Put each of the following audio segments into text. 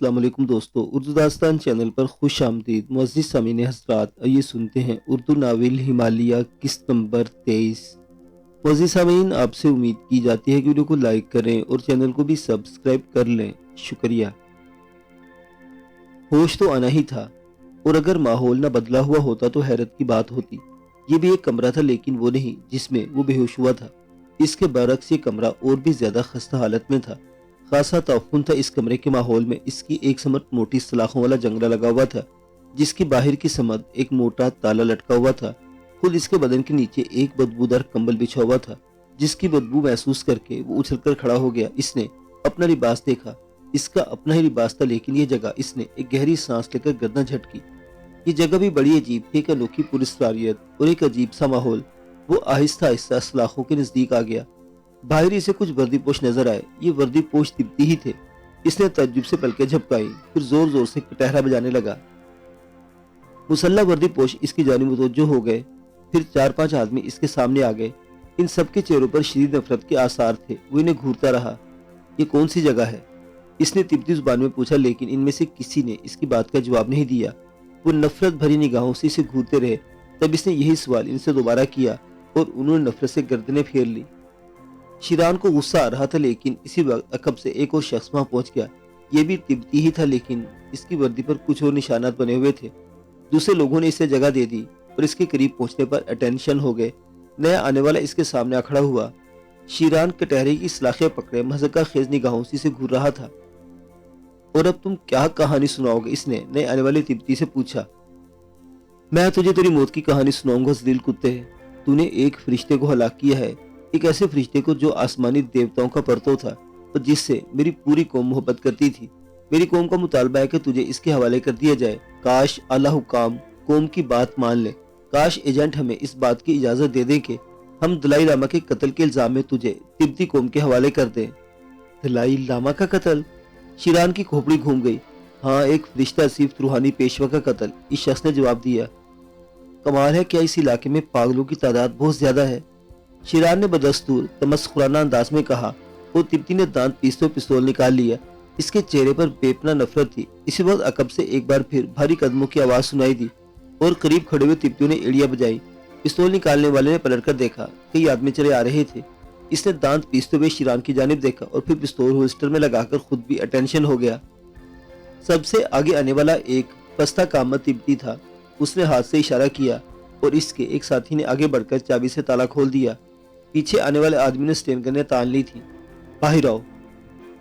السلام علیکم دوستو، اردو داستان چینل پر خوش آمدید۔ معزز سامعین حضرات، آئیے سنتے ہیں اردو ناول ہمالیہ قسط نمبر 23۔ معزز سامعین، آپ سے امید کی جاتی ہے کہ ویڈیو کو لائک کریں اور چینل کو بھی سبسکرائب کر لیں، شکریہ۔ ہوش تو آنا ہی تھا، اور اگر ماحول نہ بدلا ہوا ہوتا تو حیرت کی بات ہوتی۔ یہ بھی ایک کمرہ تھا، لیکن وہ نہیں جس میں وہ بے ہوش ہوا تھا۔ اس کے برعکس یہ کمرہ اور بھی زیادہ خستہ حالت میں تھا۔ خاصا تعفن تھا اس کمرے کے ماحول میں۔ اس کی ایک سمت موٹی سلاخوں والا جنگلہ لگا ہوا تھا، جس کی باہر کی سمت ایک موٹا تالا لٹکا ہوا تھا۔ خود اس کے بدن کے نیچے ایک بدبودار کمبل بچھا ہوا تھا، جس کی بدبو محسوس کر کے وہ اچھل کر کھڑا ہو گیا۔ اس نے اپنا لباس دیکھا، اس کا اپنا ہی لباس تھا، لیکن یہ جگہ اس نے ایک گہری سانس لے کر گردن جھٹکی۔ یہ جگہ بھی بڑی عجیب تھی، ایک انوکھی پراسراریت اور ایک عجیب سا ماحول۔ وہ آہستہ آہستہ سلاخوں کے نزدیک آ گیا۔ باہر اسے کچھ وردی پوش نظر آئے، یہ وردی پوش تبتی ہی تھے۔ اس نے تعجب سے پلکیں جھپکائی، پھر زور زور سے کٹہرا بجانے لگا۔ مسلح وردی پوش اس کی جانب متوجہ ہو گئے، پھر 4-5 آدمی اس کے سامنے آ گئے۔ ان سب کے چہروں پر شدید نفرت کے آثار تھے۔ وہ انہیں گھورتا رہا۔ یہ کون سی جگہ ہے؟ اس نے تبتی زبان میں پوچھا، لیکن ان میں سے کسی نے اس کی بات کا جواب نہیں دیا۔ وہ نفرت بھری نگاہوں سے اسے گھورتے رہے۔ تب اس نے یہی سوال ان سے دوبارہ کیا، اور انہوں نے نفرت سے گردنیں پھیر لی۔ شیران کو غصہ آ رہا تھا، لیکن اسی وقت عقب سے ایک اور شخص وہاں پہنچ گیا۔ یہ بھی تبتی ہی تھا، لیکن اس کی وردی پر کچھ اور نشانات بنے ہوئے تھے۔ دوسرے لوگوں نے اسے جگہ دے دی اور اس کے قریب پہنچنے پر اٹینشن ہو گئے۔ نیا آنے والا اس کے سامنے آ کھڑا ہوا۔ شیران کٹہرے کی سلاخیں پکڑے مضحکہ خیز نگاہوں سے اسے گھور رہا تھا۔ اور اب تم کیا کہانی سناؤ گے؟ اس نے نئے آنے والے تبتی سے پوچھا۔ میں تجھے تیری موت کی کہانی سناؤں گا، ذلیل کتے۔ تو نے ایک فرشتے کو ہلاک کیا ہے، ایک ایسے فرشتے کو جو آسمانی دیوتاؤں کا پرتو تھا اور جس سے میری پوری قوم محبت کرتی تھی۔ میری قوم کا مطالبہ ہے کہ تجھے اس کے حوالے کر دیا جائے۔ کاش اعلی حکام قوم کی بات مان لے۔ کاش ایجنٹ ہمیں اس بات کی اجازت دے دیں کہ ہم دلائی لاما کے قتل کے الزام میں تجھے تبتی قوم کے حوالے کر دیں۔ دلائی لاما کا قتل؟ شیران کی کھوپڑی گھوم گئی۔ ہاں، ایک فرشتہ صرف روحانی پیشوا کا قتل، اس شخص نے جواب دیا۔ کمال ہے، کیا اس علاقے میں پاگلوں کی تعداد بہت زیادہ ہے؟ شیران نے بدستور تمسخرانہ انداز میں کہا، اور تبتی نے دانت پیستے پستول نکال لیا۔ اس کے چہرے پر بے پناہ نفرت تھی۔ اسی وقت عقب سے ایک بار پھر بھاری قدموں کی آواز سنائی دی، اور قریب کھڑے ہوئے تبتیوں نے ایڑیاں بجائی۔ پستول نکالنے والے نے پلٹ کر دیکھا، کئی آدمی چلے آ رہے تھے۔ اس نے دانت پیستے ہوئے شیران کی جانب دیکھا، اور پھر پستول ہولسٹر میں لگا کر خود بھی اٹینشن ہو گیا۔ سب سے آگے آنے والا ایک پستہ کامت تبتی تھا۔ اس نے ہاتھ سے اشارہ کیا، اور اس کے ایک ساتھی نے آگے بڑھ کر چابی سے تالا کھول دیا۔ پیچھے آنے والے آدمی نے سٹین گنیں تان لی تھی۔ باہر آؤ،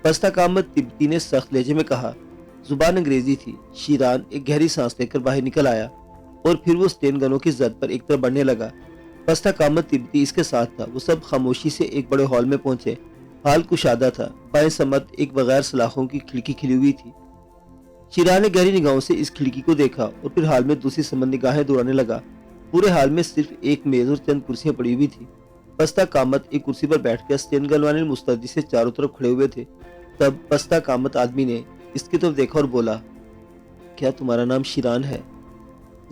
پستہ کامت تبتی نے سخت لہجے میں کہا۔ زبان انگریزی تھی۔ شیران ایک گہری سانس لے کر باہر نکل آیا، اور پھر وہ سٹین گنوں کی زد پر ایک طرف بڑھنے لگا۔ پستہ کامت تبتی اس کے ساتھ تھا۔ وہ سب خاموشی سے ایک بڑے ہال میں پہنچے۔ ہال کشادہ تھا، بائیں سمت ایک بغیر سلاخوں کی کھڑکی کھلی ہوئی تھی۔ شیران نے گہری نگاہوں سے اس کھڑکی کو دیکھا، اور پھر ہال میں دوسری سمت نگاہیں دوڑانے لگا۔ پورے ہال میں صرف ایک میز اور چند کرسیاں پڑی ہوئی تھی۔ پستہ کامت ایک کرسی پر بیٹھ کر سٹین گن والے مستعدی سے چاروں طرف کھڑے ہوئے تھے۔ تب پستہ کامت آدمی نے اس کی طرف دیکھا اور بولا، کیا تمہارا نام شیران ہے؟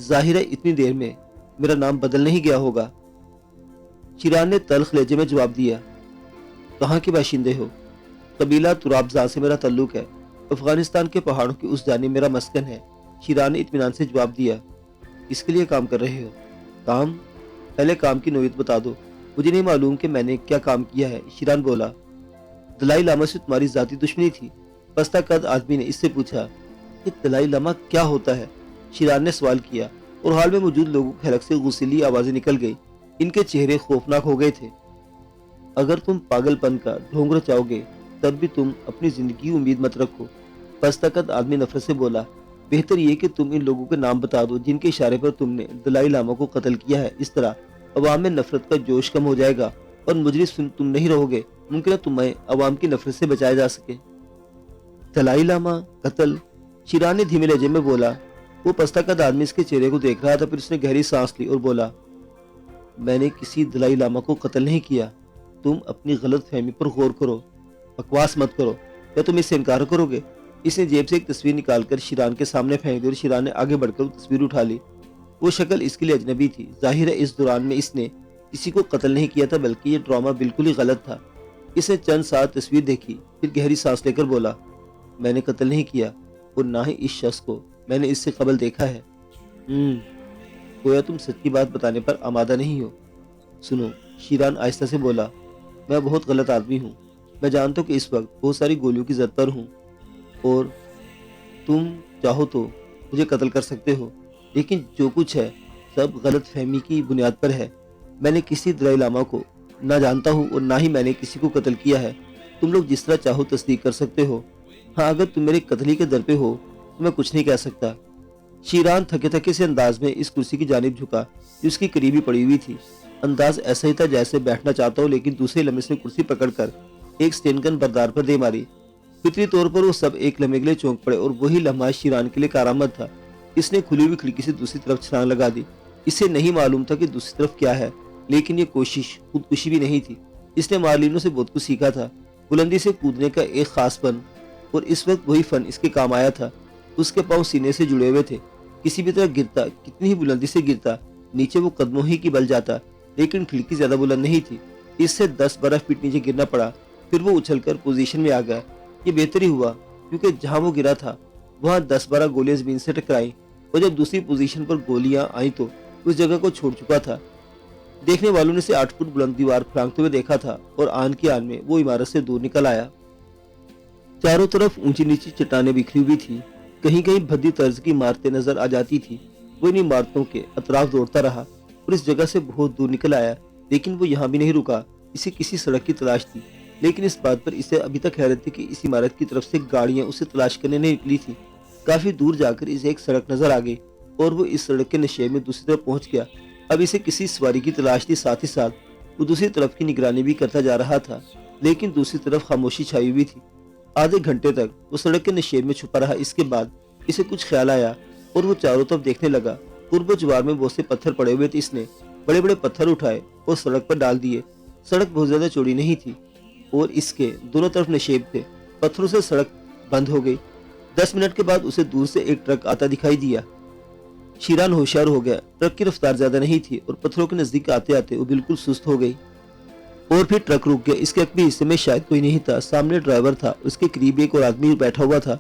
ظاہر ہے اتنی دیر میں میرا نام بدل نہیں گیا ہوگا۔ شیران نے تلخ لہجے میں جواب دیا۔ کہاں کے باشندے ہو؟ قبیلہ ترابزان سے میرا تعلق ہے، افغانستان کے پہاڑوں کی اس جانب میرا مسکن ہے۔ شیران نے اطمینان سے جواب دیا۔ اس کے لیے کام کر رہے ہو؟ کام؟ پہلے کام کی نوعیت بتا دو، مجھے نہیں معلوم کہ میں نے کیا کام کیا ہے۔ شیران بولا۔ دلائی لاما سے تمہاری ذاتی دشمنی تھی؟ پستہ قد آدمی نے اس سے پوچھا۔ یہ دلائی لاما کیا ہوتا ہے؟ شیران نے سوال کیا، اور حال میں موجود لوگوں کے حلق سے غصیلی آوازیں نکل گئی۔ ان کے چہرے خوفناک ہو گئے تھے۔ اگر تم پاگل پن کا ڈھونگ رچاؤ گے، تب بھی تم اپنی زندگی کی امید مت رکھو۔ پستہ قد آدمی نفرت سے بولا۔ بہتر یہ کہ تم ان لوگوں کے نام بتا دو جن کے اشارے پر تم نے دلائی لاما کو قتل کیا ہے۔ اس طرح عوام میں نفرت کا جوش کم ہو جائے گا، اور مجلس تم نہیں رہو گے۔ ممکن ہے تمہیں عوام کی نفرت سے بچایا جا سکے۔ دلائی لاما قتل؟ شیران نے دھیمے لہجے میں بولا۔ وہ پستہ قد آدمی اس کے چہرے کو دیکھ رہا تھا، پھر اس نے گہری سانس لی اور بولا، میں نے کسی دلائی لاما کو قتل نہیں کیا۔ تم اپنی غلط فہمی پر غور کرو، بکواس مت کرو، یا تم اس سے انکار کرو گے؟ اس نے جیب سے ایک تصویر نکال کر شیران کے سامنے پھینک دی، اور شیران نے آگے بڑھ کر وہ تصویر اٹھا لی۔ وہ شکل اس کے لیے اجنبی تھی۔ ظاہر ہے اس دوران میں اس نے کسی کو قتل نہیں کیا تھا، بلکہ یہ ڈرامہ بالکل ہی غلط تھا۔ اس نے چند ساتھ تصویر دیکھی، پھر گہری سانس لے کر بولا، میں نے قتل نہیں کیا۔ اور نہ ہی اس شخص کو میں نے اس سے قبل دیکھا ہے۔ ہم گویا تم سچ کی بات بتانے پر آمادہ نہیں ہو۔ سنو، شیران آہستہ سے بولا، میں بہت غلط آدمی ہوں۔ میں جانتا ہوں کہ اس وقت بہت ساری گولیوں کی زد پر ہوں اور تم چاہو تو مجھے قتل کر سکتے ہو، لیکن جو کچھ ہے سب غلط فہمی کی بنیاد پر ہے۔ میں نے کسی دلائی لاما کو نہ جانتا ہوں اور نہ ہی میں نے کسی کو قتل کیا ہے۔ تم لوگ جس طرح چاہو تصدیق کر سکتے ہو۔ ہاں، اگر تم میرے قتل ہی کے در پہ ہو تو میں کچھ نہیں کہہ سکتا۔ شیران تھکے تھکے سے انداز میں اس کرسی کی جانب جھکا جو اس کی قریبی پڑی ہوئی تھی۔ انداز ایسا ہی تھا جیسے بیٹھنا چاہتا ہو، لیکن دوسرے لمحے سے کرسی پکڑ کر ایک سٹین گن بردار پر دے ماری۔ فطری طور پر وہ سب ایک لمحے کے لیے چونک پڑے اور وہی لمحہ شیران کے لیے کارآمد تھا۔ اس نے کھلی ہوئی کھڑکی سے دوسری طرف چھلانگ لگا دی۔ اسے نہیں معلوم تھا کہ دوسری طرف کیا ہے، لیکن یہ کوشش خودکشی بھی نہیں تھی۔ اس نے مارلینو سے بہت کچھ سیکھا تھا، بلندی سے کودنے کا ایک خاص فن، اور اس وقت وہی فن اس کے کام آیا تھا۔ اس کے پاؤں سینے سے جڑے ہوئے تھے، کسی بھی طرح گرتا، کتنی ہی بلندی سے گرتا، نیچے وہ قدموں ہی کی بل جاتا، لیکن کھڑکی زیادہ بلند نہیں تھی۔ اس سے 10-12 فٹ نیچے گرنا پڑا، پھر وہ اچھل کر پوزیشن میں آ گیا۔ یہ بہتر ہی ہوا، کیونکہ جہاں وہ گرا تھا وہاں 10-12 گولیاں زمین سے ٹکرائیں، اور جب دوسری پوزیشن پر گولیاں آئیں تو اس جگہ کو چھوڑ چکا تھا۔ دیکھنے والوں نے اسے 8 فٹ بلند دیوار پھلانگتے ہوئے دیکھا تھا، اور آن کی آن میں وہ عمارت سے دور نکل آیا۔ چاروں طرف اونچی نیچی چٹانیں بکھری ہوئی تھی، کہیں کہیں بھدی طرز کی عمارتیں نظر آ جاتی تھی۔ وہ ان عمارتوں کے اطراف دوڑتا رہا اور اس جگہ سے بہت دور نکل آیا، لیکن وہ یہاں بھی نہیں رکا۔ اسے کسی سڑک کی تلاش تھی، لیکن اس بات پر اسے ابھی تک حیرت تھی کہ اس عمارت کی طرف سے گاڑیاں اسے تلاش کرنے نہیں نکلی تھی۔ کافی دور جا کر اسے ایک سڑک نظر آ گئی اور وہ اس سڑک کے نشیب میں دوسری طرف پہنچ گیا۔ اب اسے کسی سواری کی تلاش تھی، ساتھ ہی ساتھ وہ دوسری طرف کی نگرانی بھی کرتا جا رہا تھا، لیکن دوسری طرف خاموشی چھائی ہوئی تھی۔ آدھے گھنٹے تک وہ سڑک کے نشیب میں چھپا رہا۔ اس کے بعد اسے کچھ خیال آیا اور وہ چاروں طرف دیکھنے لگا۔ قرب و جوار میں بہت سے پتھر پڑے ہوئے تھے۔ اس نے بڑے بڑے پتھر اٹھائے اور سڑک پر ڈال دیے۔ سڑک بہت زیادہ چوڑی نہیں تھی اور اس کے دونوں طرف نشیب تھے۔ پتھروں سے سڑک بند ہو گئی۔ 10 منٹ کے بعد اسے دور سے ایک ٹرک آتا دکھائی دیا۔ شیران ہوشیار ہو گیا۔ ٹرک کی رفتار زیادہ نہیں تھی اور پتھروں کے نزدیک آتے آتے وہ بالکل سست ہو گئی، اور پھر ٹرک رک گیا۔ اس کے عقبی حصے میں شاید کوئی نہیں تھا۔ سامنے ڈرائیور تھا، اس کے قریب ایک اور آدمی بیٹھا ہوا تھا۔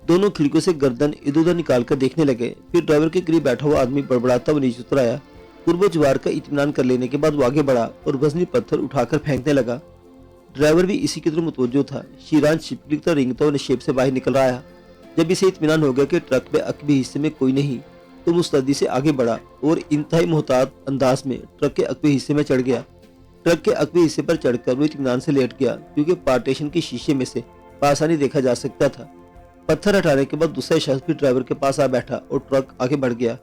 دونوں کھڑکیوں سے گردن ادھر ادھر نکال کر دیکھنے لگے۔ پھر ڈرائیور کے قریب بیٹھا ہوا آدمی بڑبڑاتا ہوا نیچے اتر آیا۔ قرب و جوار کا اطمینان کر لینے کے بعد وہ آگے بڑھا اور وزنی پتھر اٹھا کر پھینکنے لگا۔ ڈرائیور بھی اسی کی طرف متوجہ تھا۔ شیران چھپکتا رینگتا ہوا نشیب سے باہر نکل رہا۔ جب اسے اطمینان ہو گیا کہ ٹرک میں عقبی حصے میں کوئی نہیں تو مستعدی سے آگے بڑھا اور انتہائی محتاط انداز میں ٹرک کے عقبی حصے میں چڑھ گیا۔ ٹرک کے عقبی حصے پر چڑھ کر وہ اطمینان سے لیٹ گیا، کیونکہ پارٹیشن کے شیشے میں سے بآسانی دیکھا جا سکتا تھا۔ پتھر ہٹانے کے بعد دوسرا شخص بھی ڈرائیور کے پاس آ بیٹھا اور ٹرک آگے بڑھ گیا۔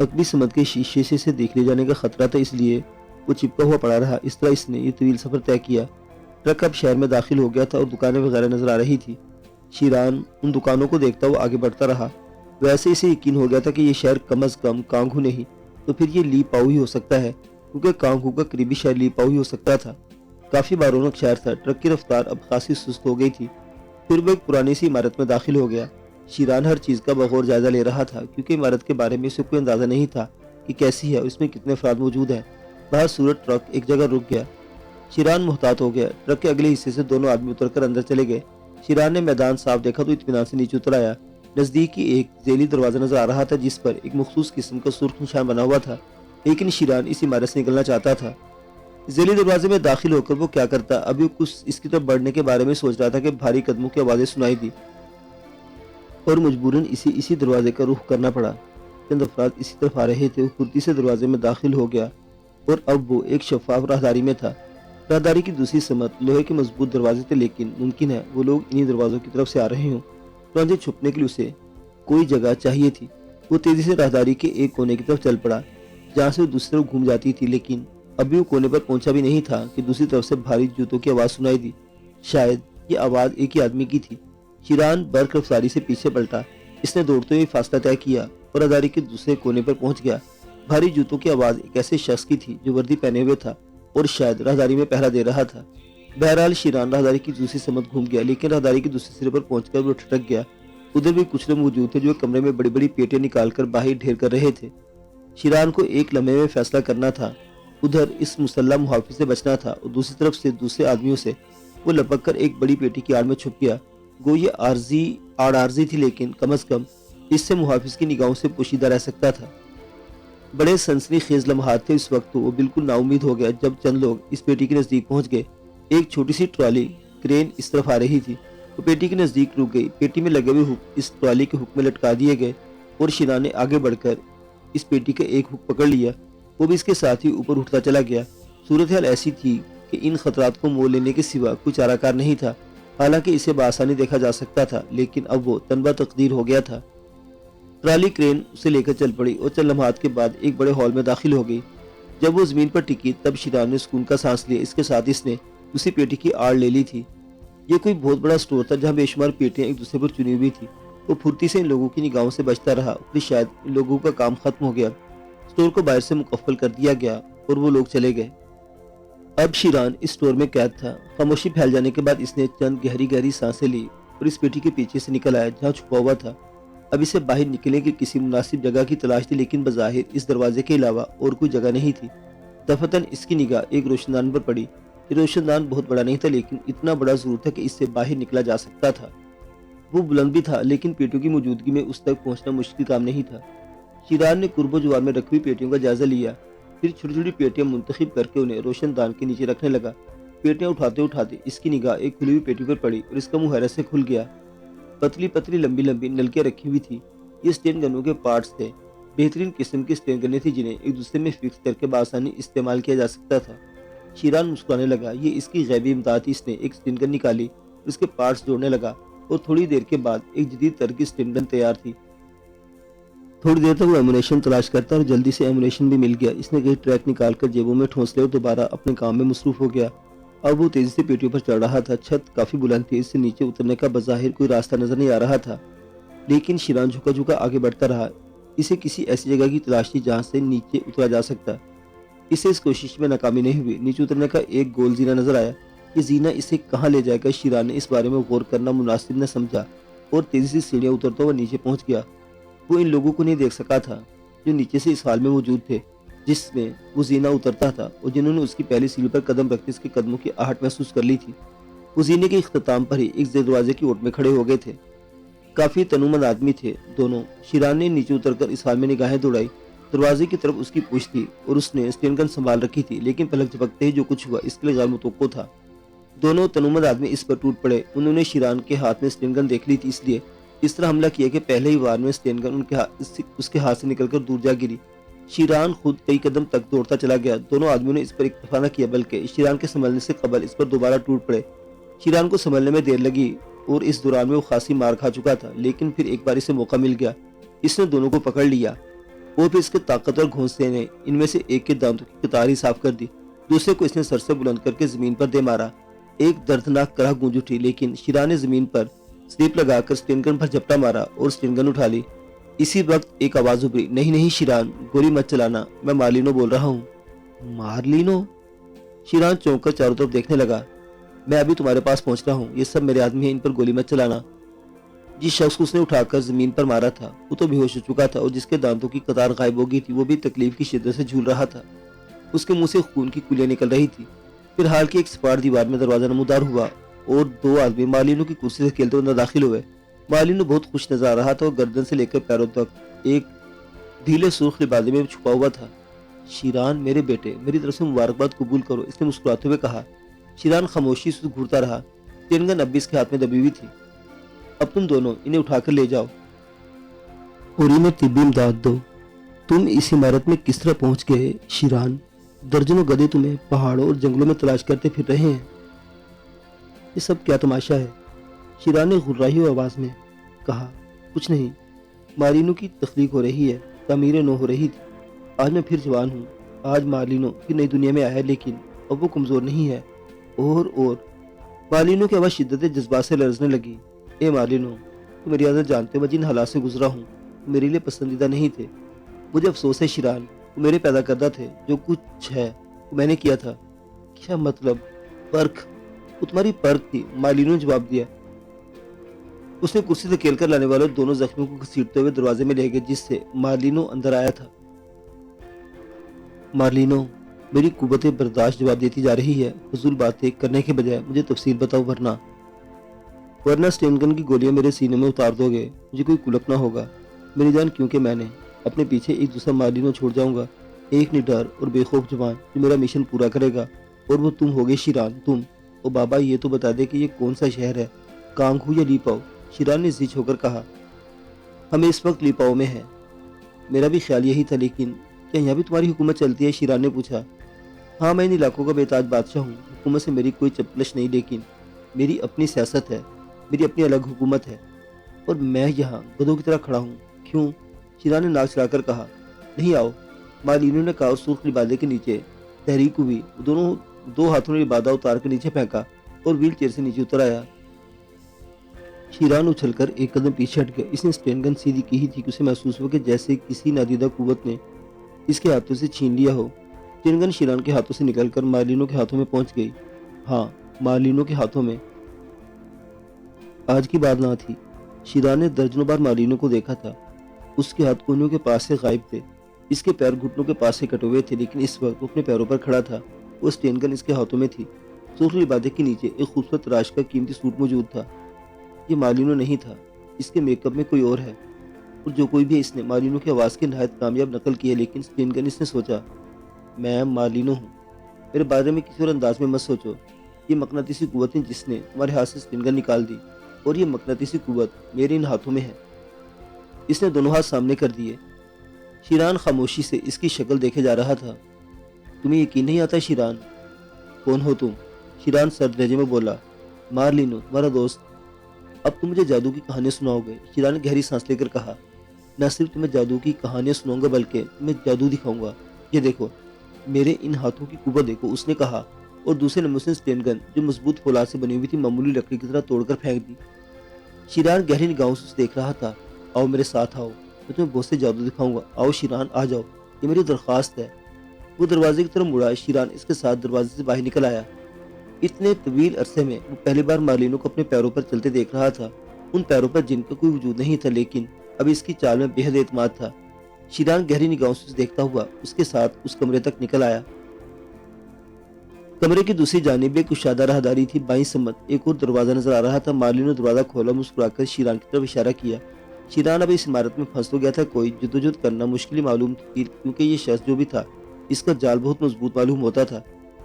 عقبی سمت کے شیشے سے اسے دیکھ لے جانے کا خطرہ تھا، اس لیے وہ چپکا ہوا پڑا رہا۔ اس طرح اس نے یہ طویل سفر طے کیا۔ ٹرک اب شہر میں داخل ہو گیا تھا اور دکانیں وغیرہ نظر آ رہی تھی۔ شیران ان دکانوں کو دیکھتا ہوا آگے بڑھتا رہا۔ ویسے اسے یقین ہو گیا تھا کہ یہ شہر کم از کم کانگہو نہیں تو پھر یہ لی پاؤ ہی ہو سکتا ہے، کیونکہ کانگہو کا قریبی شہر لی پاؤ ہی ہو سکتا تھا۔ کافی بارونق شہر تھا۔ ٹرک کی رفتار اب خاصی سست ہو گئی تھی۔ پھر وہ ایک پرانی سی عمارت میں داخل ہو گیا۔ شیران ہر چیز کا بغور جائزہ لے رہا تھا، کیونکہ عمارت کے بارے میں اسے کوئی اندازہ نہیں تھا کہ کیسی ہے اور اس میں کتنے افراد موجود ہیں۔ باہر صورت ٹرک ایک جگہ رک گیا۔ شیران محتاط ہو گیا۔ ٹرک کے اگلے حصے سے دونوں آدمی اتر کر اندر چلے گئے۔ شیران نے میدان صاف دیکھا تو اطمینان سے نیچے اتر آیا۔ نزدیک ہی ایک ذیلی دروازہ نظر آ رہا تھا جس پر ایک مخصوص قسم کا سرخ نشان بنا ہوا تھا، لیکن شیران اس عمارت سے نکلنا چاہتا تھا۔ ذیلی دروازے میں داخل ہو کر وہ کیا کرتا؟ ابھی وہ کچھ اس کی طرف بڑھنے کے بارے میں سوچ رہا تھا کہ بھاری قدموں کی آوازیں سنائی دی اور مجبوراً اسی دروازے کا رخ کرنا پڑا۔ چند افراد اسی طرف آ رہے تھے۔ وہ پھرتی سے دروازے میں داخل ہو گیا اور اب وہ ایک شفاف راہداری میں تھا۔ راہداری کی دوسری سمت لوہے کے مضبوط دروازے تھے، لیکن ممکن ہے وہ لوگ انہی دروازوں کی طرف سے آ رہے ہوں۔ چنانچہ چھپنے کے لیے اسے کوئی جگہ چاہیے تھی۔ وہ تیزی سے راہداری کے ایک کونے کی طرف چل پڑا جہاں سے وہ دوسری طرف گھوم جاتی تھی، لیکن ابھی وہ کونے پر پہنچا بھی نہیں تھا کہ دوسری طرف سے بھاری جوتوں کی آواز سنائی دی۔ شاید یہ آواز ایک ہی آدمی کی تھی۔ شیران برق رفتاری سے پیچھے پلٹا۔ اس نے دوڑتے ہوئے فاصلہ طے کیا اور راہداری کے دوسرے کونے پر پہنچ گیا۔ بھاری جوتوں کی آواز ایک ایسے شخص کی تھی جو وردی پہنے ہوئے تھا اور شاید راہداری میں پہرا دے رہا تھا۔ بہرحال شیران راہداری کی دوسری سمت گھوم گیا، لیکن راہداری کے دوسرے سرے پر پہنچ کر وہ ٹھٹک گیا۔ ادھر بھی کچھ لوگ موجود تھے جو کمرے میں بڑی بڑی پیٹیں نکال کر باہر ڈھیر کر رہے تھے۔ شیران کو ایک لمحے میں فیصلہ کرنا تھا۔ ادھر اس مسلح محافظ سے بچنا تھا اور دوسری طرف سے دوسرے آدمیوں سے۔ وہ لپک کر ایک بڑی پیٹی کی آڑ میں چھپ گیا۔ گو یہ عارضی تھی، لیکن کم از کم اس سے محافظ کی نگاہوں سے پوشیدہ رہ سکتا تھا۔ بڑے سنسنی خیز لمحات تھے اس وقت، تو وہ بالکل نا امید ہو گیا جب چند لوگ اس پیٹی کے نزدیک پہنچ گئے۔ ایک چھوٹی سی ٹرالی کرین اس طرف آ رہی تھی، وہ پیٹی کے نزدیک رک گئی۔ پیٹی میں لگے ہوئے ہک اس ٹرالی کے ہک میں لٹکا دیے گئے اور شیران نے آگے بڑھ کر اس پیٹی کا ایک ہک پکڑ لیا۔ وہ بھی اس کے ساتھ ہی اوپر اٹھتا چلا گیا۔ صورتحال ایسی تھی کہ ان خطرات کو مول لینے کے سوا کوئی چارہ کار نہیں تھا۔ حالانکہ اسے بآسانی دیکھا جا سکتا تھا، لیکن اب وہ تنبہ تقدیر ہو گیا تھا۔ ٹرالی کرین اسے لے کر چل پڑی اور چند لمحات کے بعد ایک بڑے ہال میں داخل ہو گئی۔ جب وہ زمین پر ٹکی تب شیران نے سکون کا سانس لیا۔ اس کے ساتھ اس نے اسی پیٹی کی آڑ لے لی تھی۔ یہ کوئی بہت بڑا سٹور تھا جہاں بے شمار پیٹیاں ایک دوسرے پر چنی ہوئی تھی۔ وہ پھرتی سے ان لوگوں کی نگاہوں سے بچتا رہا، پھر شاید ان لوگوں کا کام ختم ہو گیا۔ سٹور کو باہر سے مقفل کر دیا گیا اور وہ لوگ چلے گئے۔ اب شیران اس سٹور میں قید تھا۔ خاموشی پھیل جانے کے بعد اس نے چند گہری سانسیں لی اور اس پیٹی کے پیچھے سے نکل آیا جہاں چھپا ہوا تھا۔ اب اسے باہر نکلنے کی کسی مناسب جگہ کی تلاش تھی، لیکن بظاہر اس دروازے کے علاوہ اور کوئی جگہ نہیں تھی۔ دفعتاً اس کی نگاہ ایک روشن دان پر پڑی۔ یہ روشن دان بہت بڑا نہیں تھا، لیکن اتنا بڑا ضرور تھا کہ اس سے باہر نکلا جا سکتا تھا۔ وہ بلند بھی تھا، لیکن پیٹیوں کی موجودگی میں اس تک پہنچنا مشکل کام نہیں تھا۔ شیران نے قرب و جوار میں رکھی ہوئی پیٹیوں کا جائزہ لیا، پھر چھوٹی چھوٹی پیٹیاں منتخب کر کے انہیں روشن دان کے نیچے رکھنے لگا۔ پیٹیاں اٹھاتے اٹھاتے اس کی نگاہ ایک کھلی ہوئی پیٹی پر پڑی اور اس کا منہ حیرت سے کھل گیا۔ پتلی لمبی نلکیاں رکھی ہوئی تھی۔ یہ اسٹین گنوں کے پارٹس تھے۔ بہترین قسم کی اسٹین گنیں تھیں جنہیں ایک دوسرے میں فکس کر کے بآسانی استعمال کیا جا سکتا تھا۔ شیران مسکرانے لگا۔ یہ اس کی غیبی امداد تھی۔ اس نے ایک اسٹین گن نکالی اور اس کے پارٹس جوڑنے لگا اور تھوڑی دیر کے بعد ایک جدید تر کی اسٹین گن تیار تھی۔ تھوڑی دیر تک وہ ایمونیشن تلاش کرتا اور جلدی سے ایمونیشن بھی مل گیا۔ اس نے کئی ٹریک نکال کر جیبوں میں ٹھونس لے اور دوبارہ اپنے کام میں مصروف ہو گیا۔ اب وہ تیزی سے پیٹیوں پر چڑھ رہا تھا۔ چھت کافی بلند تھی، اس سے نیچے اترنے کا بظاہر کوئی راستہ نظر نہیں آ رہا تھا، لیکن شیران جھکا جھکا آگے بڑھتا رہا۔ اسے کسی ایسی جگہ کی تلاش تھی جہاں سے نیچے اترا جا سکتا۔ اسے اس کوشش میں ناکامی نہیں ہوئی۔ نیچے اترنے کا ایک گول زینہ نظر آیا۔ یہ زینہ اسے کہاں لے جائے گا، شیران نے اس بارے میں غور کرنا مناسب نہ سمجھا اور تیزی سے سیڑھیاں اترتا ہوا نیچے پہنچ گیا۔ وہ ان لوگوں کو نہیں دیکھ سکا تھا جو نیچے سے اس حال میں موجود تھے جس میں وہ زینہ اترتا تھا، اور جنہوں نے اس کی پہلی سیڑھی پر قدم رکھتے اس کے قدموں کی آہٹ محسوس کر لی تھی۔ وہ زینے کے اختتام پر ہی ایک دروازے کی اوٹ میں کھڑے ہو گئے تھے۔ کافی تنومند آدمی تھے دونوں۔ شیران نے نیچے اتر کر اس حال میں نگاہیں دوڑائی۔ دروازے کی طرف اس کی پوچھ تھی اور اس نے اسٹین گن سنبھال رکھی تھی، لیکن پلک جھپکتے ہی جو کچھ ہوا اس کے لیے غیر متوقع تھا۔ دونوں تنومند آدمی اس پر ٹوٹ پڑے۔ انہوں نے شیران کے ہاتھ میں اسٹین گن دیکھ لی تھی، اس لیے اس طرح حملہ کیا کہ پہلے ہی وار میں اسٹین گن اس کے ہاتھ سے نکل کر دور جا گری۔ شیران خود کئی قدم تک دوڑتا چلا گیا۔ دونوں آدمیوں نے اس پر اکتفا نہ کیا، بلکہ شیران کے سنبھلنے سے قبل اس پر دوبارہ ٹوٹ پڑے۔ شیران کو سنبھلنے میں دیر لگی اور اس دوران میں وہ خاصی مار کھا چکا تھا، لیکن پھر ایک بار اسے موقع مل گیا۔ اس نے دونوں کو پکڑ لیا اور پھر اس کے طاقتور گھونسے نے ان میں سے ایک کے دانتوں کی قطار ہی صاف کر دی۔ دوسرے کو اس نے سر سے بلند کر کے زمین پر دے مارا۔ ایک دردناک کرہ گونج اٹھی، لیکن شیران نے زمین پر سلیپ لگا کر اسٹین گن پر جھپٹا مارا اور اسٹین گن اٹھا لی۔ اسی وقت ایک آواز ابھری، نہیں شیران، گولی مت چلانا، میں مارلینو بول رہا ہوں۔ مارلینو؟ شیران چونک کر چاروں طرف دیکھنے لگا۔ میں ابھی تمہارے پاس پہنچ رہا ہوں، یہ سب میرے آدمی ہیں، ان پر گولی مت چلانا۔ جس شخص کو اس نے اٹھا کر زمین پر مارا تھا وہ تو بے ہوش ہو چکا تھا، اور جس کے دانتوں کی قطار غائب ہو گئی تھی وہ بھی تکلیف کی شدت سے جھول رہا تھا۔ اس کے منہ سے خون کی کلیاں نکل رہی تھی۔ پھر حال کی ایک سپاٹ دیوار میں دروازہ نمودار ہوا اور دو آدمی مارلینو کی کرسی سے کھیلتے ہوئے داخل ہوئے۔ مارلینو بہت خوش نظر آ رہا تھا اور گردن سے لے کر پیروں تک ایک ڈھیلے سرخ لبادے میں چھپا ہوا تھا۔ شیران میرے بیٹے، میری طرف سے مبارکباد قبول کرو، اس نے مسکراتے ہوئے کہا۔ شیران خاموشی سے گھورتا رہا۔ اسٹین گن اب بھی اس کے ہاتھ میں دبی ہوئی تھی۔ اب تم دونوں انہیں اٹھا کر لے جاؤ اور انہیں طبی امداد دو۔ تم اس عمارت میں کس طرح پہنچ گئے شیران؟ درجنوں گدھے تمہیں پہاڑوں اور جنگلوں میں تلاش کرتے پھر رہے ہیں۔ یہ سب کیا تماشا ہے؟ شیران نے غرائی ہوئی آواز میں کہا۔ کچھ نہیں، مارلینو کی تخلیق ہو رہی ہے، تعمیر نو ہو رہی تھی۔ آج میں پھر جوان ہوں، آج مارلینو پھر نئی دنیا میں آیا ہے، لیکن اب وہ کمزور نہیں ہے۔ اور مارلینو کی آواز شدت جذبات سے لرزنے لگی۔ اے مارلینو، تم میری عادت جانتے ہو، میں جن حالات سے گزرا ہوں وہ میرے لیے پسندیدہ نہیں تھے۔ مجھے افسوس ہے شیران، وہ میرے پیدا کردہ تھے، جو کچھ ہے وہ میں نے کیا تھا۔ کیا مطلب؟ پرکھ؟ وہ تمہاری پرکھ تھی، مارلینو نے جواب دیا۔ اس نے کرسی سے کھیل کر لانے والے دونوں زخمیوں کو گھسیٹتے ہوئے دروازے میں لے گئے جس سے مارلینو اندر آیا تھا۔ مارلینو، میری قوت برداشت جواب دیتی جا رہی ہے، فضول باتیں کرنے کے بجائے مجھے تفصیل بتاؤ ورنہ۔ ورنہ اسٹین گن کی گولیاں میرے سینے میں اتار دو گے، مجھے کوئی کلپ نہ ہوگا میری جان، کیونکہ میں نے اپنے پیچھے ایک دوسرا مارلینو چھوڑ جاؤں گا، ایک نڈر اور بے خوف جوان جو میرا مشن پورا کرے گا، اور وہ تم ہوگے شیران، تم۔ او بابا یہ تو بتا دے کہ یہ کون سا شہر ہے، کانگ ہو یا لیپاؤ؟ شیران نے زچ ہو کر کہا۔ ہم اس وقت لیپاؤ میں ہیں۔ میرا بھی خیال یہی تھا، لیکن کیا یہاں بھی تمہاری حکومت چلتی ہے؟ شیران نے پوچھا۔ ہاں، میں ان علاقوں کا بے تاج بادشاہ ہوں، حکومت سے میری کوئی چپلش نہیں، لیکن میری اپنی سیاست ہے، میری اپنی الگ حکومت ہے، اور میں یہاں گدھوں کی طرح کھڑا ہوں۔ کیوں؟ شیران نے ناک چڑھا کر کہا۔ نہیں آؤ، مالینو نے کہا اور سرخ لبادے کے نیچے تحریک ہوئی، وہ دونوں دو ہاتھوں نے لبادہ اتار کر نیچے پھینکا اور ویل چیئر سے نیچے اتر آیا۔ شیران اچھل کر ایک قدم پیچھے ہٹ گیا، اس نے اسٹین گن سیدھی کی ہی تھی کہ اسے محسوس ہوا کہ جیسے کسی نادیدہ قوت نے اس کے ہاتھوں سے چھین لیا ہو۔ اسٹین گن شیران کے ہاتھوں سے نکل کر مارلینو کے ہاتھوں میں پہنچ گئی۔ ہاں، مارلینو کے ہاتھوں میں۔ آج کی بات نہ تھی، شیران نے درجنوں بار مارلینو کو دیکھا تھا، اس کے ہاتھ کونیوں کے پاس سے غائب تھے، اس کے پیر گھٹنوں کے پاس سے کٹے ہوئے تھے، لیکن اس وقت وہ اپنے پیروں پر کھڑا تھا، وہ اسٹین گن اس کے ہاتھوں میں تھی۔ سرخ لبادے کے نیچے ایک خوبصورت تراش کا قیمتی سوٹ موجود تھا۔ یہ مارلینو نہیں تھا، اس کے میک اپ میں کوئی اور ہے، اور جو کوئی بھی ہے، اس نے مارلینو کی آواز کی نہایت کامیاب نقل کی ہے، لیکن اسٹین گن اس نے سوچا، میں مارلینو ہوں، میرے بارے میں کسی اور انداز میں مت سوچو، یہ مقناطیسی قوت ہے جس نے تمہارے ہاتھ سے اسٹین گن نکال دی، اور یہ مقناطیسی قوت میرے ان ہاتھوں میں ہے۔ اس نے دونوں ہاتھ سامنے کر دیے۔ شیران خاموشی سے اس کی شکل دیکھے جا رہا تھا۔ تمہیں یقین نہیں آتا شیران؟ کون ہو تم؟ شیران سرد لہجے میں بولا۔ مارلینو، تمہارا دوست۔ اب تم مجھے جادو کی کہانیاں سناؤ گے؟ شیران نے گہری سانس لے کر کہا۔ نہ صرف تمہیں جادو کی کہانیاں سناؤں گا، بلکہ تمہیں جادو دکھاؤں گا۔ یہ دیکھو، میرے ان ہاتھوں کی قوت دیکھو، اس نے کہا، اور دوسرے نمبر سے اسٹین گن جو مضبوط فولاد سے بنی ہوئی تھی معمولی لکڑی کی طرح توڑ کر پھینک دی۔ شیران گہری نگاہوں سے اسے دیکھ رہا تھا۔ آؤ میرے ساتھ آؤ، میں تمہیں بہت سے جادو دکھاؤں گا، آؤ شیران آ جاؤ، یہ میری درخواست ہے۔ وہ دروازے کی طرف مڑا، شیران اس کے ساتھ دروازے سے باہر نکل آیا۔ اتنے طویل عرصے میں وہ پہلی بار مارلینو کو اپنے پیروں پر چلتے دیکھ رہا تھا، ان پیروں پر جن کا کوئی وجود نہیں تھا، لیکن اب اس کی چال میں بے حد اعتماد تھا۔ شیران گہری نگاہوں سے اسے دیکھتا ہوا اس کے ساتھ اس کمرے تک نکل آیا۔ کمرے کی دوسری جانب ایک کشادہ راہداری تھی، بائیں سمت ایک اور دروازہ نظر آ رہا تھا۔ مارلینو دروازہ کھولا، مسکرا کر شیران کی طرف اشارہ کیا۔ شیران اب اس عمارت میں پھنس تو گیا تھا، کوئی جدوجہد کرنا مشکل ہی معلوم تھی، کیونکہ یہ شخص جو بھی تھا، اس کا جال بہت مضبوط معلوم ہوتا تھا۔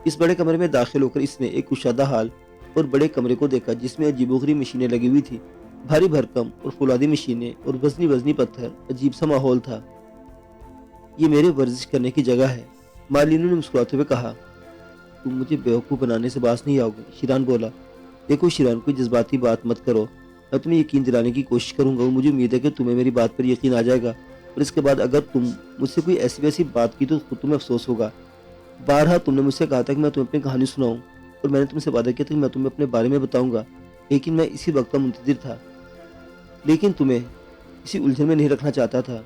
اس بڑے کمرے میں داخل ہو کر اس نے ایک کشادہ ہال اور بڑے کمرے کو دیکھا، جس میں عجیب و غریب مشینیں لگی ہوئی تھی، بھاری بھرکم اور فولادی مشینیں اور وزنی وزنی پتھر، عجیب سا ماحول تھا۔ یہ میرے ورزش کرنے کی جگہ ہے، مارلینو نے مسکراتے ہوئے کہا۔ تم مجھے بیوقوف بنانے سے باز نہیں آؤ گے، شیران بولا۔ دیکھو شیران، کوئی جذباتی بات مت کرو، میں تمہیں یقین دلانے کی کوشش کروں گا، اور مجھے امید ہے کہ تمہیں میری بات پر یقین آ جائے گا، اور اس کے بعد اگر تم مجھ سے کوئی ایسی ویسی بات کی تو خود تمہیں افسوس ہوگا۔ بارہا تم نے مجھ سے کہا تھا کہ میں تمہیں اپنی کہانی سناؤں، اور میں نے تم سے وعدہ کیا تھا کہ میں تمہیں اپنے بارے میں بتاؤں گا، لیکن میں اسی وقت کا منتظر تھا، لیکن تمہیں کسی الجھن میں نہیں رکھنا چاہتا تھا۔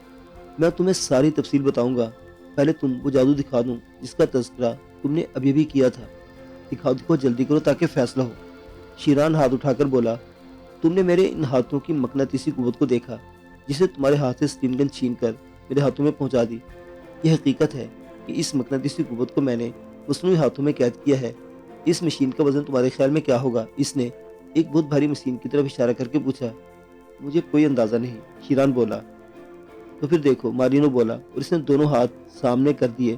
میں تمہیں ساری تفصیل بتاؤں گا، پہلے تم وہ جادو دکھا دوں جس کا تذکرہ تم نے ابھی بھی کیا تھا۔ دکھاؤ دکھاؤ، جلدی کرو تاکہ فیصلہ ہو۔ شیران ہاتھ اٹھا کر بولا۔ تم نے میرے ان ہاتھوں کی مقناطیسی قوت کو دیکھا، جسے تمہارے ہاتھ سے اسٹین گن چھین کر میرے ہاتھوں میں پہنچا دی۔ یہ حقیقت ہے کہ اس مقناطیسی قوت کو میں نے مصنوعی ہاتھوں میں قید کیا ہے۔ اس مشین کا وزن تمہارے خیال میں کیا ہوگا؟ اس نے ایک بہت بھاری مشین کی طرف اشارہ کر کے پوچھا۔ مجھے کوئی اندازہ نہیں، شیران بولا۔ تو پھر دیکھو، مارلینو بولا، اور اس نے دونوں ہاتھ سامنے کر دیے۔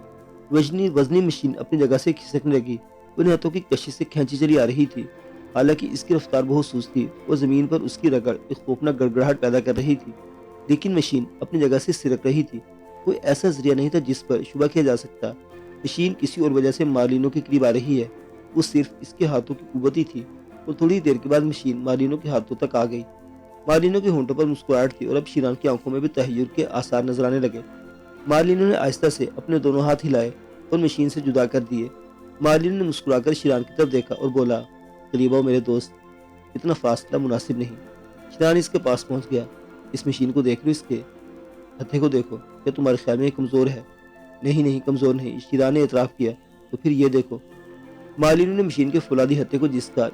وزنی مشین اپنی جگہ سے کھسکنے لگی، ان ہاتھوں کی کشش سے کھینچی چلی آ رہی تھی، حالانکہ اس کی رفتار بہت سست تھی، اور زمین پر اس کی رگڑ ایک خوفناک گڑگڑاہٹ پیدا کر رہی تھی، لیکن مشین اپنی جگہ سے سرک رہی تھی۔ کوئی ایسا ذریعہ نہیں تھا جس پر شبہ کیا جا سکتا، مشین کسی اور وجہ سے مارلینو کے قریب آ رہی ہے، وہ صرف اس کے ہاتھوں کی قوت ہی تھی، اور تھوڑی دیر کے بعد مشین مارلینو کے ہاتھوں تک آ گئی۔ مارلینو کے ہونٹوں پر مسکراہٹ تھی، اور اب شیران کی آنکھوں میں بھی تحیر کے آثار نظر آنے لگے۔ مارلینو نے آہستہ سے اپنے دونوں ہاتھ ہلائے اور مشین سے جدا کر دیے۔ مارلینو نے مسکرا کر شیران کی طرف دیکھا اور بولا، قریب آؤ میرے دوست، اتنا فاصلہ مناسب نہیں۔ شیران اس کے پاس پہنچ گیا۔ اس مشین کو دیکھ لو، اس کے ہتھے کو دیکھو، کیا تمہارے خیال میں یہ کمزور ہے؟ نہیں نہیں، کمزور نہیں، شیران نے اعتراف کیا۔ تو پھر یہ دیکھو۔ مارلینو نے مشین کے فولادی ہتھے کو، جس کا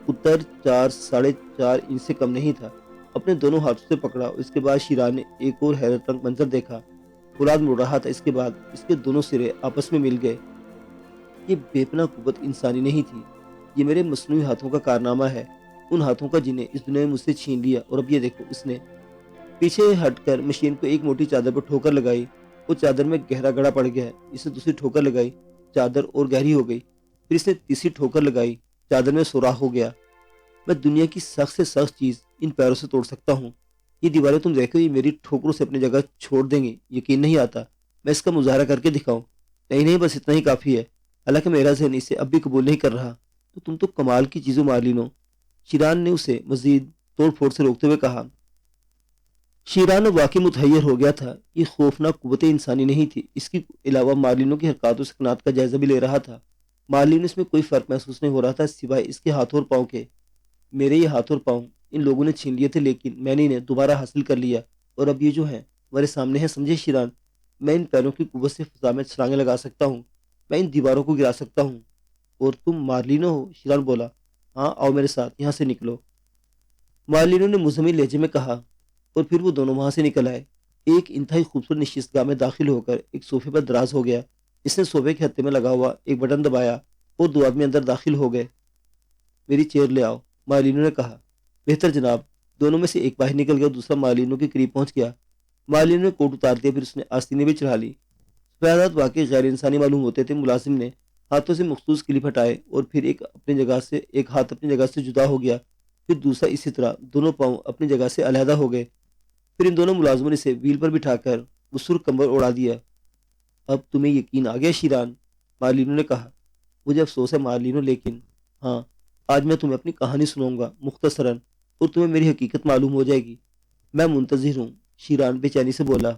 قطر 4 انچ سے کم نہیں تھا، اپنے دونوں ہاتھوں سے پکڑا، اور اس کے بعد شیران نے ایک اور حیرت انگیز منظر دیکھا۔ فولاد مڑ رہا تھا، اس کے بعد اس کے دونوں سرے آپس میں مل گئے۔ یہ بے پناہ قوت انسانی نہیں تھی، یہ میرے مصنوعی ہاتھوں کا کارنامہ ہے۔ ان ہاتھوں کا جنہیں اس دنیا میں مجھ سے چھین لیا، اور اب یہ دیکھو۔ اس نے پیچھے ہٹ کر مشین کو ایک موٹی چادر پر ٹھوکر لگائی۔ وہ چادر میں گہرا گڑھا پڑ گیا ہے۔ اسے دوسری ٹھوکر لگائی، چادر اور گہری ہو گئی۔ پھر اس نے تیسری ٹھوکر لگائی، چادر میں سوراخ ہو گیا۔ میں دنیا کی سخت سے سخت چیز ان پیروں سے توڑ سکتا ہوں۔ یہ دیواریں تم دیکھو، یہ میری ٹھوکروں سے اپنی جگہ چھوڑ دیں گی، یقین نہیں آتا میں اس کا مظاہرہ کر کے دکھاؤں؟ نہیں نہیں، بس اتنا ہی کافی ہے۔ حالانکہ میرا ذہن اسے اب بھی قبول نہیں کر رہا۔ تو تم تو کمال کی چیزوں مار لینو۔ شیران نے اسے مزید توڑ پھوڑ سے روکتے ہوئے کہا۔ شیران اب واقعی متحیر ہو گیا تھا۔ یہ خوفناک قوت انسانی نہیں تھی، اس کے علاوہ مارلینوں کی حرکات و سکنات کا جائزہ بھی لے رہا تھا۔ مارلینوں اس میں کوئی فرق محسوس نہیں ہو رہا تھا سوائے اس کے ہاتھوں اور پاؤں کے۔ میرے یہ ہاتھ اور پاؤں ان لوگوں نے چھین لیے تھے، لیکن میں نے انہیں دوبارہ حاصل کر لیا، اور اب یہ جو ہیں ہمارے سامنے ہیں، سمجھے شیران؟ میں ان پیروں کی قوت سے فضا میں چھلانگیں لگا سکتا ہوں، میں ان دیواروں کو گرا سکتا ہوں۔ اور تم مارلینو ہو؟ شیران بولا۔ ہاں، آؤ میرے ساتھ، یہاں سے نکلو، مارلینو نے مزمل لہجے میں کہا۔ اور پھر وہ دونوں وہاں سے نکل آئے۔ ایک انتہائی خوبصورت نشست گاہ میں داخل ہو کر ایک صوفے پر دراز ہو گیا۔ اس نے صوفے کے ہتھے میں لگا ہوا ایک بٹن دبایا اور دو آدمی اندر داخل ہو گئے۔ میری چیئر لے آؤ، مارلینو نے کہا۔ بہتر جناب۔ دونوں میں سے ایک باہر نکل گیا اور دوسرا مارلینو کے قریب پہنچ گیا۔ مارلینو نے کوٹ اتار دیا، پھر اس نے آستینیں بھی چڑھا لی۔ سفیدات واقعی غیر انسانی معلوم ہوتے تھے۔ ملازم نے ہاتھوں سے مخصوص کلپ ہٹائے، اور پھر ایک ہاتھ اپنی جگہ سے جدا ہو گیا، پھر دوسرا اسی طرح۔ دونوں پاؤں اپنی جگہ سے علیحدہ ہو گئے۔ پھر ان دونوں ملازموں نے اسے ویل پر بٹھا کر وہ سرخ کمبل اڑا دیا۔ اب تمہیں یقین آ گیا شیران؟ مارلینو نے کہا۔ مجھے افسوس ہے مارلینو، لیکن ہاں، آج میں تمہیں اپنی کہانی سناؤں گا مختصراً، اور تمہیں میری حقیقت معلوم ہو جائے گی۔ میں منتظر ہوں، شیران بے چینی سے بولا۔